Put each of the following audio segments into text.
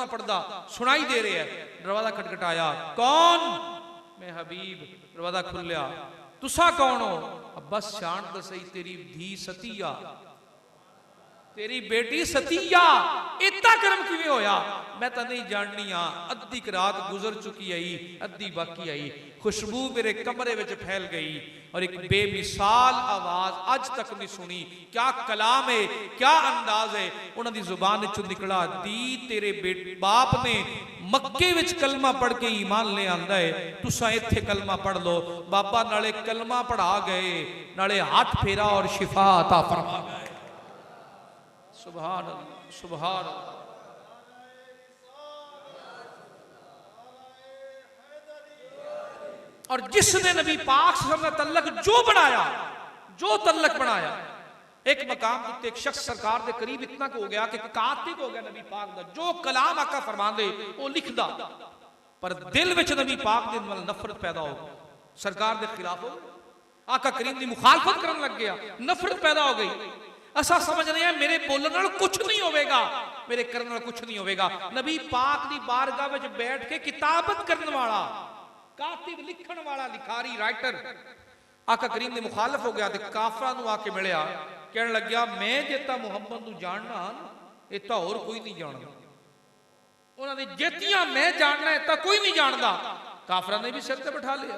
कलमा पढ़दा सुनाई दे रहा है। दरवाजा खटखटाया, कौन? मैं हबीब। दरवाजा खुलिया, तुसा कौन हो? बस शान दसई तेरी धी सतिया, तेरी बेटी सतिया। इतना कर्म किवें होया? मैं तो नहीं जाननी हाँ। अद्धी रात गुजर चुकी आई, अद्धी बाकी आई। खुशबू मेरे कमरे में फैल गई और एक बेमिसाल आवाज अज तक नहीं सुनी। क्या कलाम है, क्या अंदाज है। उन्होंने जुबान चो निकला, दी तेरे बाप ने मक्के विच कलमा पढ़ के ईमान ले आंदा है, तुसा इत्थे कलमा पढ़ लो। बाबा नाले कलमा पढ़ा गए, नाले हाथ फेरा और शिफा अता फरमा गए। सुभान अल्लाह, सुभान अल्लाह। और जिसने नबी पाक से तल्लक जो बनाया, जो तल्लक बनाया, एक मकाम उत्ते एक शख्स सरकार के करीब इतना हो गया कि कातिब हो गया नबी पाक दा। जो कलाम आका फरमांदे वो लिखदा, पर दिल विच नबी पाक दे नाल नफरत पैदा हो गई। सरकार के खिलाफ हो, आका करीम की मुखालफत करने लग गया, नफरत पैदा हो गई। असा समझ रहे हैं मेरे बोलने नाल कुछ नहीं होगा, मेरे करने नाल कुछ नहीं होगा। नबी पाक की बारगाह में बैठ के किताबत करने वाला, कातिब लिखण वाला, लिखारी, राइटर आका करीम ने मुखालफ हो गया। तो काफरा नूं आके मिलिया, कहने लग गया मैं जेता मुहम्मद नूं जानना इतना होर कोई नहीं जानता। उन्होंने जेतियां मैं जानना इतना कोई नहीं जानता। काफरा ने भी सिर से बैठा लिया।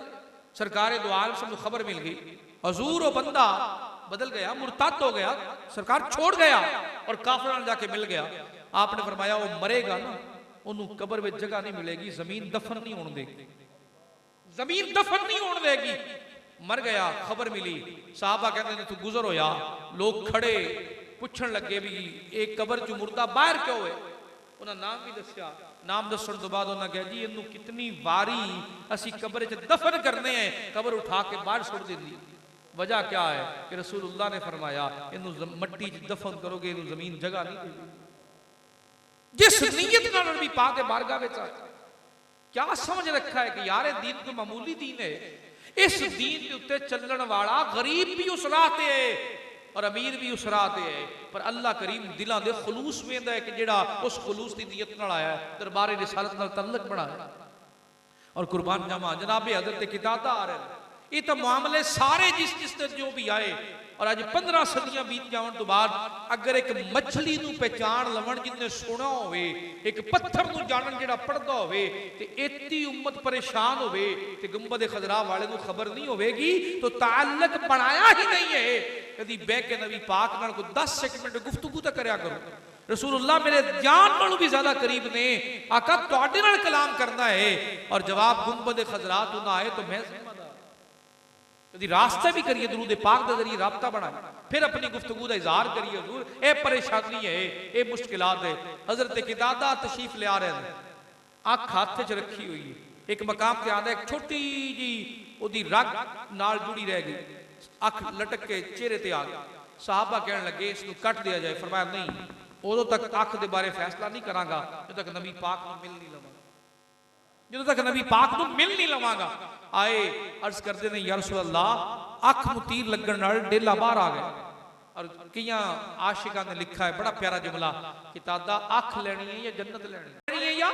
सरकार दो आलम से खबर मिल गई, हजूर वो बंदा बदल गया, मुर्तद हो गया, सरकार छोड़ गया और काफिर जाके मिल गया। आपने फरमाया वो मरेगा ना, उन्होंने कब्र में जगह नहीं मिलेगी, जमीन दफन नहीं होने देगी, जमीन दफन नहीं होने देगी। मर गया, खबर मिली, साहबा कहते तू गुजर होया। लोग खड़े पूछन लगे भी एक कब्र चो मुर्दा बाहर क्यों है? उन्हें नाम भी दसिया। नाम दसन तो बाद उन्हें कहा जी इनू कितनी वारी असी कब्र च दफन करने हैं, कब्र उठा के बाहर छोड़ देंदी। वजह क्या है कि रसूलुल्लाह ने फरमाया इनू मट्टी च दफन करोगे इनू जमीन जगह नहीं देगी। जिस नीयत नाल नबी पाक के बारगाह विच क्या समझ रखा है कि यार दीन कोई मामूली दीन है। इस दीन के उत्ते चलने वाला गरीब भी उस राह ते है और अमीर भी उस राह ते है, पर अल्लाह करीम दिलों के खलूस वेंदा है कि जेड़ा उस खलूस की नीयत नाल आया दरबारे रिसालत नाल तल्लक बनाया। और कुर्बान जावा जनाबे हजरत कितादा आ रहे हैं। ये तो मामले सारे जिस जो भी आए और अज 15 सदियां बीत जाने तो बाद अगर एक मछली नूं पहचान लवन जिन्हें सुना हो, एक पत्थर नूं जानन जिहड़ा पढ़दा होवे ते इतनी उम्मत परेशान होवे ते गुंबद खजरा वाले नूं खबर नहीं होवेगी तो ताल्लुक बनाया ही नहीं है। कदी बह के नबी पाक नाल कोई 10 मिनट गुफ्तगू तो करया करो। रसूलुल्लाह मेरे जान नालों भी ज्यादा करीब ने, आका तुहाडे नाल कलाम करना है और जवाब गुंबद खजरा तो ना आए तो मैं कभी रास्ता भी करिए, दुरूद पाक के जरिए राबता बनाए, फिर अपनी गुफ्तगू का इजहार करिए। हजूर ये परेशानी है, ये मुश्किलात है। हजरत कितादा तशरीफ ले आ रहे हैं, अख हाथ च रखी हुई है। एक मकाम के आंदा एक छोटी जी ओदी रग नाल जुड़ी रह गई, अख लटक के चेहरे ते आ गई। साहबा कहने लगे इसको कट दिया जाए। फरमाया नहीं, उदों तक अख के बारे फैसला नहीं करांगा जब तक नबी पाक को मिल नहीं लवांगा, जो तक नबी पाक को मिल नहीं लवांगा। आए अर्ज करते ने या रसूल अल्लाह अख नूं तीर लगन नाल डेला बाहर आ गया। और कई आशिका ने लिखा है बड़ा प्यारा जुमला, कितादा अख लैनी है या जन्नत लैनी है या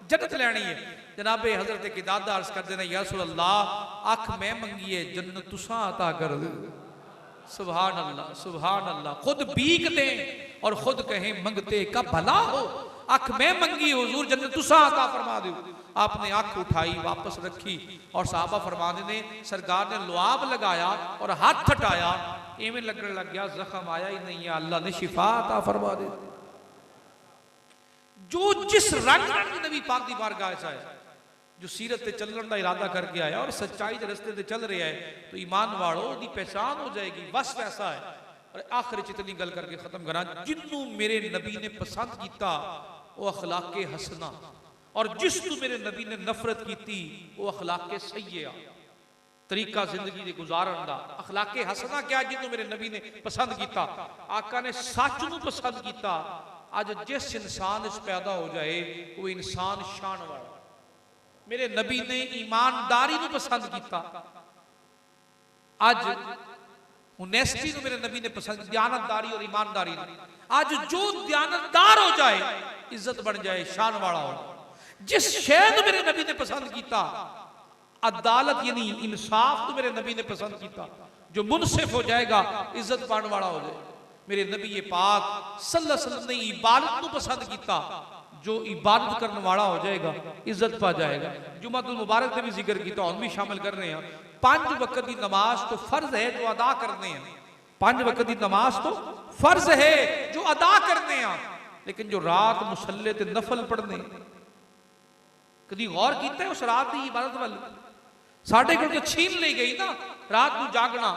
जन्नत लैनी है। जनाबे हजरत कितादा अर्ज करते ने या रसूल अल्लाह अख मैं मंगी है, जन्नत तुसा अता कर दो। सुभान अल्लाह, सुभान अल्लाह। खुद भीख दे और खुद कहें मंगते का भला हो। अख मैं मंगी हुजूर, जन्नत तुसा अता फरमा दो। आपने अख उठाई वापस रखी और साहबा फरमाने ने सरकार ने लुआब लगाया और हाथ हटाया, इवें लगने लग गया जख्म आया ही नहीं है, अल्लाह ने शिफा अता फरमा दे। जो जिस रंग नबी पाक दी बारगाह च आया, जो सीरत ते चलने का इरादा करके आया और सच्चाई के रस्ते ते चल रहा है तो ईमान वालों दी पहचान हो जाएगी। बस वैसा है। और आखिर इतनी गल करके खत्म करा, जिन्नू मेरे नबी ने पसंद किया वो अखलाके हसना, और जिस तू मेरे नबी ने नफरत की थी वो अखलाके सय्या, तरीका जिंदगी के गुजारन का। अखलाके हसना क्या, जिन्होंने मेरे नबी ने पसंद किया। आका ने सच नूं पसंद किया। अज जिस इंसान पैदा हो जाए वो इंसान शान वाला। मेरे नबी ने ईमानदारी नूं पसंद किया। अज ऑनेस्टी को मेरे नबी ने पसंद, दयानतदारी और ईमानदारी। आज जो दयानतदार हो जाए इज्जत बन जाए, शान वाला हो। जिस शय मेरे नबी ने पसंद किया, अदालत यानी इंसाफ तो मेरे नबी ने पसंद किया, जो मुनसिफ हो जाएगा इज्जत पाने वाला हो जाए। मेरे नबी ये पाक सल्लल्लाहु अलैहि वसल्लम ने इबादत को पसंद किया, जो इबादत करने वाला हो जाएगा इज्जत पा जाएगा। जुमातुल मुबारक ने भी जिक्र किया, हम भी शामिल कर रहे हैं। 5 वक्त की नमाज तो फर्ज है जो अदा करने हैं, 5 वक्त की नमाज तो फर्ज है जो अदा करने हैं, लेकिन जो रात मुसल्ले ते नफल पढ़ने, कभी गौर किया है उस रात की इबादत वाल? साढ़े को छीन ली गई ना रात को जागना।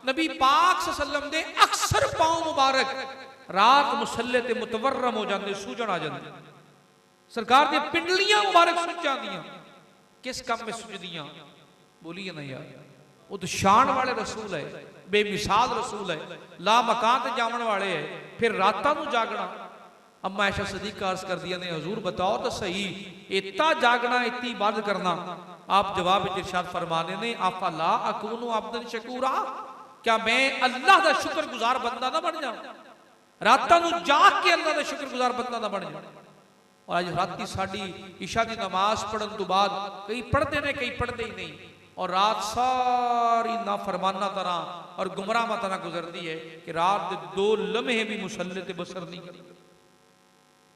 नबी पाक सल्लल्लाहु अलैहि वसल्लम दे अक्सर पांव मुबारक रात मुसल्ले ते मुतवर्रम हो जाते, सूजन आ जाती। सरकार दी पिंडलियां मुबारक सुज जांदियां। किस काम में सुजदियां? बोलिए ना यार, वो तो शान वाले रसूल है, बेमिसाल रसूल है, ला मकान ते जावन वाले है, फिर रातां नूं जागना। अम्मा ऐशा सदीका अर्ज कर दिया ने, हजूर बताओ तो सही, इतना जागना इतनी इबादत करना? आप जवाब में इरशाद फरमाने ने, अफला अकूनु अब्दन शकूरा, क्या मैं अल्लाह का शुक्रगुजार बंदा ना बन जाऊं? रातां नूं जाग के अल्लाह का शुक्रगुजार बंदा ना बन जाऊं? और आज राती साड़ी इशा की नमाज पढ़ने तो बाद कई पढ़ते ने, कई पढ़ते ही नहीं, और रात सारी नाफरमाना तरह और गुमराह तरह गुजरती है कि रात 2 लम्हे भी मुसल्ले ते बसर नहीं करती।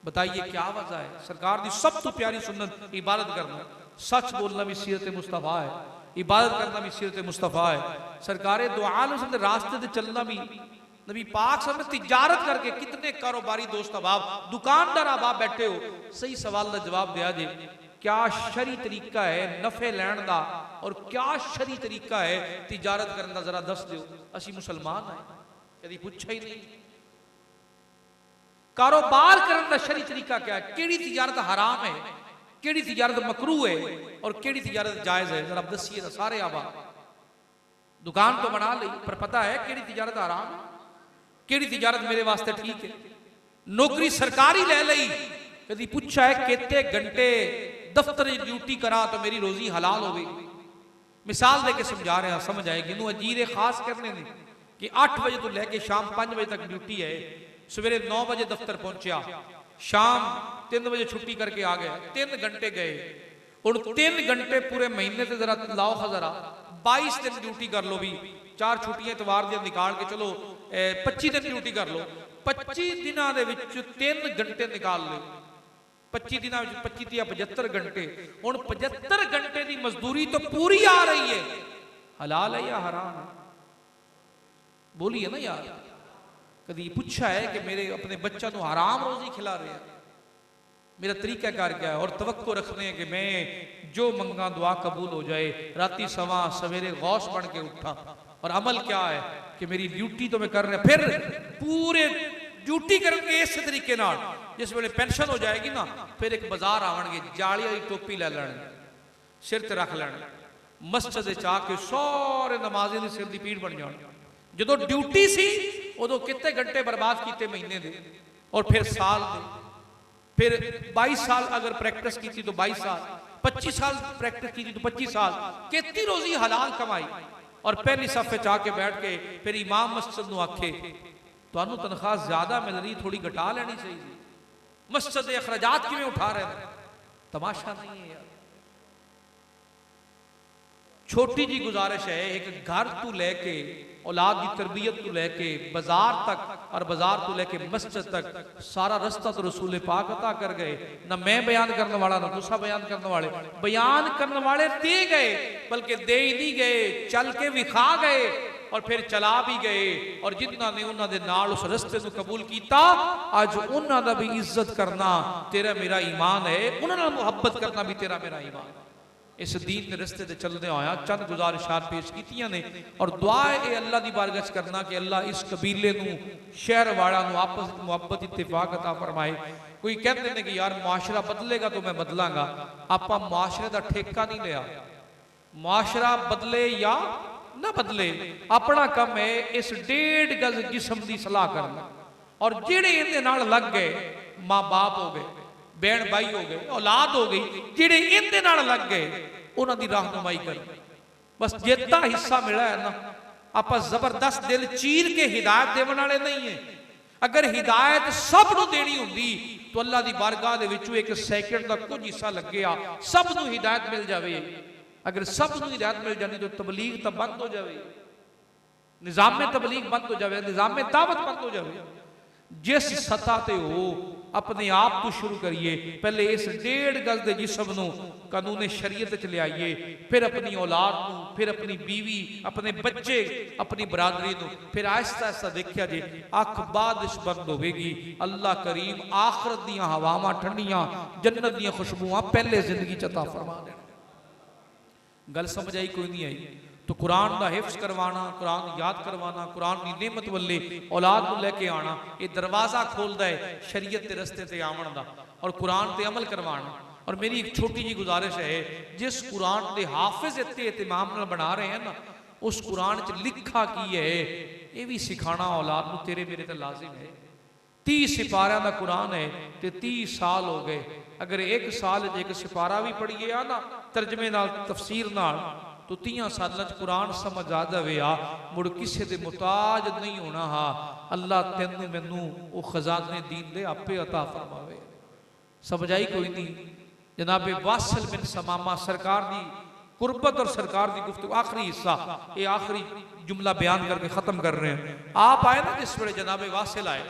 बताइए क्या वजह है? सरकार की सब तो प्यारी सुन्नत इबादत करना, सच बोलना भी सीरत मुस्तफा है, इबादत करना भी सीरत मुस्तफा है। सरकार दो आलम से रास्ते से चलना भी नबी पाक साहब ने तिजारत करके, कितने कारोबारी दोस्त अहबाब, दुकानदार अहबाब बैठे हो, सही सवाल का जवाब दिया जे, क्या शरी तरीका है नफे लैन का और क्या शरी तरीका है तिजारत करने का, जरा दस दो। असी मुसलमान है, कभी पूछा ही नहीं। कारोबार करने का शरी तरीका क्या है? केड़ी तिजारत हराम है, केड़ी तिजारत मकरू है और केड़ी तिजारत जायज है? जरा दसिए ना सारे आबाद। दुकान तो बना ली, पर पता है केड़ी तिजारत हराम है, केड़ी तिजारत मेरे वास्ते ठीक है? नौकरी सरकारी ले ली, कभी पूछा है कितने घंटे दफ्तर ड्यूटी करा तो मेरी रोजी हलाल होगी? मिसाल देके समझा रहे हैं, समझ आएगी। नू अजीरे खास करने ने कि 8 बजे तो लेके शाम 5 बजे तक ड्यूटी है, सवेरे 9 बजे दफ्तर पहुंचा, शाम 3 बजे छुट्टी करके आ गया, 3 घंटे गए। और 3 घंटे पूरे महीने से जरा लाओ खजरा 22 दिन ड्यूटी कर लो, भी 4 छुट्टियां इतवार दिन निकाल के चलो 25 दिन ड्यूटी कर लो। 25 दिनों के 3 घंटे निकाल लो, 25 दिनों 25 या 75 घंटे। हुण 75 घंटे की मजदूरी तो पूरी आ रही है, हलाल है या हराम है? बोलिए ना यार। कभी पूछा है कि मेरे अपने बच्चों को हराम रोजी खिला रहे हैं? मेरा तरीका कार क्या है? और तवक्को रखने कि मैं जो मंगा दुआ कबूल हो जाए। राती सवा सवेरे गौस बन के उठा, और अमल क्या है कि मेरी ड्यूटी तो मैं कर रहा, फिर पूरे ड्यूटी करेंगे इस तरीके नाल, जिस वेले पेंशन हो जाएगी ना, फिर एक बाजार आवणगे, जाली वाली टोपी ले लैणगे, सिर ते रख लैणगे, मस्जिद च आके सारे नमाजी दी सिर दी पीड़ बन जाणगे। जो ड्यूटी सी उदों कितने घंटे बर्बाद किए महीने दे, और फिर साल दे, फिर 22 साल अगर प्रैक्टिस की थी तो 22 साल, 25 साल प्रैक्टिस की थी तो 25 साल, कितनी रोजी हलाल कमाई। और पहली सफे च आके बैठ के फिर इमाम मस्जिद नूं आखे तुहानू तनख्वाह ज्यादा मिल रही, थोड़ी घटा लेनी चाहिए। मस्जिद के अखराजात किवें उठा रहे हैं? तमाशा नहीं है यार। छोटी जी गुजारिश है, एक घर तू लेके औलाद की तरबियत को लेके बाजार तक, और बाजार को लेके मस्जिद तक सारा रास्ता तो रसूल पाक अता कर गए। ना मैं बयान करने वाला, ना दूसरा बयान करने वाले, बयान करने वाले दे गए, बल्कि दे ही नहीं गए, चल के विखा गए और फिर चला भी गए। और जिन्होंने उन्होंने नाल उस रस्ते को कबूल किया, अज उन्होंने भी इज्जत करना तेरा मेरा ईमान है, उन्होंने मुहब्बत करना भी तेरा मेरा ईमान है। इस दीन के रस्ते से चलते आया चंद गुजारिशात पेश की ने, और दुआ है अल्लाह की बारगाह करना कि अल्लाह इस कबीले नूं, शहर वाला नूं आपस में मुहब्बत इत्तेफाक अता फरमाए। कोई कहते हैं कि यार मुआशरा बदलेगा तो मैं बदलांगा, आपां मुआशरे का ठेका नहीं लिया। मुआशरा बदले या ना बदले, अपना काम है इस 1.5 गज जिस्म की सलाह करना, और जेड़े इहदे नाल लग गए, माँ बाप हो गए, बहन भाई हो गए, औलाद हो गई, जेड़े इहदे नाल लग गए उन्हां दी रहनुमाई कर। बस जितना हिस्सा मिला है ना, आप जबरदस्त दिल चीर के हिदायत देने वाले नहीं है। अगर हिदायत सब नूं देनी होंदी तो अल्लाह की बारगाह दे विचों एक सैकंड का कुछ हिस्सा लगे सब नूं हिदायत मिल जाए। अगर सब नूं हिदायत मिल जाती तो तबलीग तो बंद हो जाए, निजाम में तबलीग बंद हो जाए, निजाम में दावत बंद हो जाए। जिस सतह ते हो अपने आप तो शुरू करिए। पहले इस 1.5 गज के जिसम नूं कानून शरीयत च लियाइए, फिर अपनी औलाद नूं, फिर अपनी बीवी, अपने बच्चे, अपनी बरादरी नूं, फिर आहिस्ता आहिस्ता देखिया जे अख बारिश बंद होगी। अल्लाह करीम आखरत दियां हवावां ठंडियां, जन्नत दियां खुशबुआं पहले जिंदगी च अता फरमा देण। गल समझ आई कोई नहीं आई? तो कुरान का हिफ्ज करवाना, कुरान याद करवाना, कुरान की नेमत वाले औलाद को लैके आना, ये दरवाजा खोलता है शरीयत के रस्ते से आवन का और कुरान पर अमल करवाना। और मेरी एक छोटी जी गुजारिश है, जिस कुरान के हाफिज इतने एहतमाम नाल बना रहे हैं ना, उस कुरान च लिखा की है ये भी सिखाना औलाद को तेरे मेरे तो लाजिम है। 30 सिपारियां का कुरान है तो 30 साल हो गए। अगर एक साल एक सिपारा भी पढ़िए आ ना तर्जमे नाल तफसीर नाल तो 30 साल कुरान समझ आ जाए मुड़ किसी के मुताज नहीं होना। हा अल्लाह तेन मैनू वो खजाने दीन दे आपे अता फरमावे। समझ आई कोई नहीं? जनाबे वासिल बिन समामा सरकार की कुर्बत और सरकार की गुफ्तगू आखिरी हिस्सा, ये आखिरी जुमला बयान करके खत्म कर रहे हैं। आप आए ना जिस वे जनाबे वासिल आए,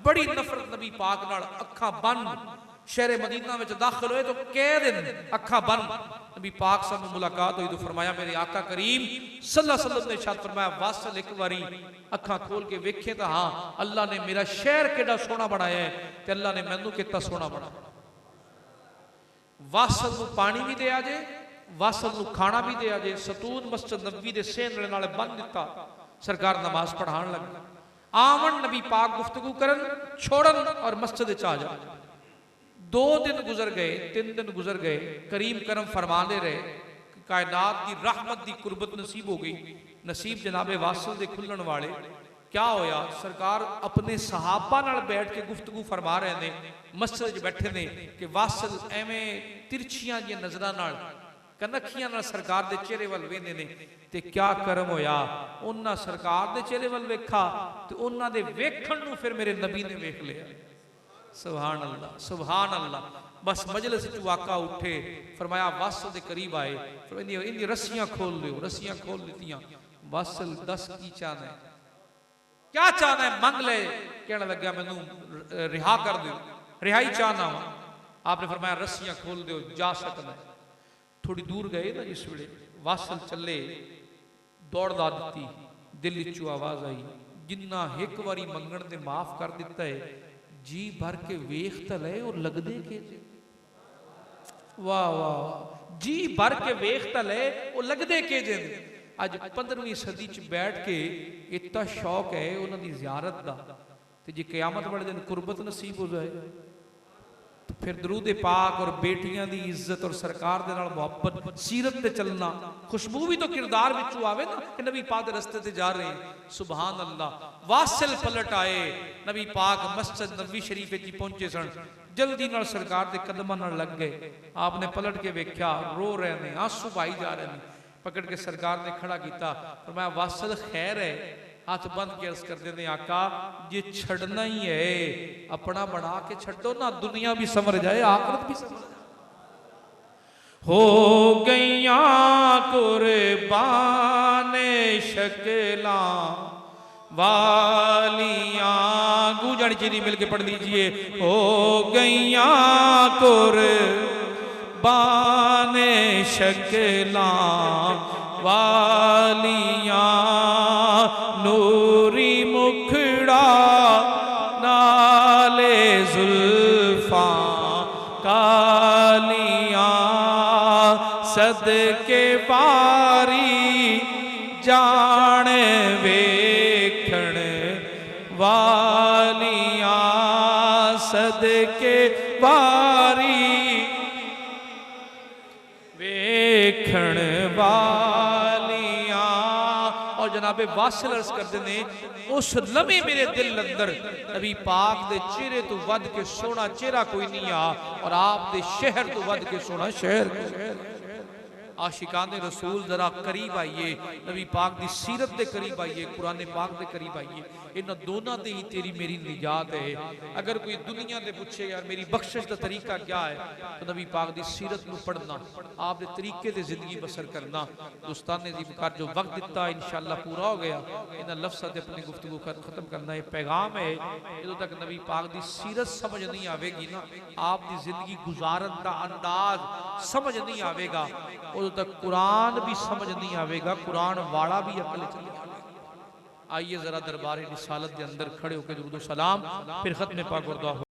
बड़ी नफरत नबी पाक नाल, अखा बंद शहर मदीना में दाखिल हुए तो कह दिन अखा बंद नबी पाक साहब में मुलाकात हुई तो फरमाया मेरे आका करीम सल्लल्लाहु अलैहि वसल्लम ने इरशाद फरमाया वासिल एक बारी अखा खोल के वेखे तो हाँ अल्लाह ने मेरा शहर केड़ा सोहना बनाया है ते अल्लाह ने मैनू कितना सोहना बनाया। वासिल को पानी भी दिया जे, वासिल को खाना भी दिया जे। सतून मस्जिद नबी दे सेन नाल बंद दिता, सरकार नमाज पढ़ान लगे। आवन नबी पाक गुफ्तगू करन छोड़न और मस्जिद च आ जा। 2 दिन गुजर गए, 3 दिन गुजर गए, करीम करम फरमाते रहे, कायनात की रहमत की कुर्बत नसीब हो गई। नसीब जनाबे वासिल दे खुलण वाले। क्या होया? सरकार अपने सहाबा नाल बैठ के गुफ्तगू फरमा रहे ने, मस्जिद बैठे ने कि वासिल एवें तिरछियां जी नजरां नाल कनखियां नाल सरकार दे चेहरे वल वेंदे ने। ते क्या करम होया? उन्हां सरकार दे चेहरे वल वेखा ते उन्हां दे वेखण नूं फिर मेरे नबी ने वेख लिया। सुभान अल्लाह, सुभान अल्लाह। बस मजलिस च आका उठे, फरमाया वासिल दे करीब आए, फरमाया इन्दी रस्सियां खोल लियो। रस्सियां खोल दित्तियां। वासिल दस की चाहना है, क्या चाहना है? मंग ले। कहने लगा मैनू रिहा कर दो, रिहाई चाहना वा। आपने फरमाया रस्सियां खोल दो, जा सकना। थोड़ी दूर गए ना जिस वे वासिल चले, दौड़ ला दी, दिल चू आवाज आई जिन्ना एक बारी मंगण ते माफ कर दिता है जी भर के वेख तो ले और लगदे के जे। वाह वाह, जी भर के वेख तो ले और लगदे के जे। अज 15वीं सदी च बैठ के इतना शौक है उन्होंने ज़ियारत का, तो जी क़यामत वाले दिन कुर्बत नसीब हो जाए तो फिर दरूद पाक और बेटियां की इज्जत और सरकार दे नाल मुहब्बत, सीरत ते चलना, खुशबू भी तो किरदार विचों आवे ना कि नबी पाक दे रस्ते ते जा रहे हैं। सुभान अल्लाह। वासिल पलट आए, नबी पाक मस्जिद नबी शरीफ च पहुंचे सन, जल्दी नाल सरकार दे कदमां नाल लग गए। आपने पलट के वेख्या रो रहे हैं, आंसू बहाई जा रहे हैं। पकड़ के सरकार ने खड़ा किया, फरमाया वासिल खैर है? हाथ बंद के अर्ज करते हैं आका ये छड़ना ही है, अपना बना के छड़ो ना, दुनिया भी समझ जाए आखिरत भी समझ जाए। हो गईया कुर्बान शक्ला वालियां, गूंजन चीनी मिलके पढ़ लीजिए। हो गईया कुर्बान शक्ला वालियां, नूरी मुखड़ा नाले जुल्फा कालियां, सदके बारी जान वेखण वालियां, सदके बारी वेखण वालियां। और जनाबे वासिल अर्ज करते ने उस लम्हे मेरे दिल अंदर नबी पाक दे चेहरे तो वध के सोना चेहरा कोई नहीं आ, और आप दे शहर तो वध के सोना शहर। आशिकाने रसूल जरा करीब आइए, नबी पाक दी सीरत दे करीब आइए, कुरान पाक दे करीब आइए। इन्हां दोनों दे ही तेरी मेरी निजात है। अगर कोई दुनिया दे पूछे यार मेरी बख्शिश का तरीका क्या है, तो नबी पाक दी सीरत नूं पढ़ना, आप दे तरीके दे जिंदगी बसर करना। दोस्तान ने कर जो वक्त दिता इंशाअल्लाह पूरा हो गया। इन्हां लफ्ज़ां ते अपनी गुफ्तगू खत्म करना। ये पैगाम है, जो तक नबी पाक दी सीरत समझ नहीं आवेगी ना, आप दी जिंदगी गुजारन का अंदाज समझ नहीं आवेगा, उदों तक कुरान भी समझ नहीं आवेगा, कुरान वाला भी अकल चले। आइए जरा दरबार रिसालत के अंदर खड़े होकर दुरूद सलाम फिर खत्म पाक और दुआ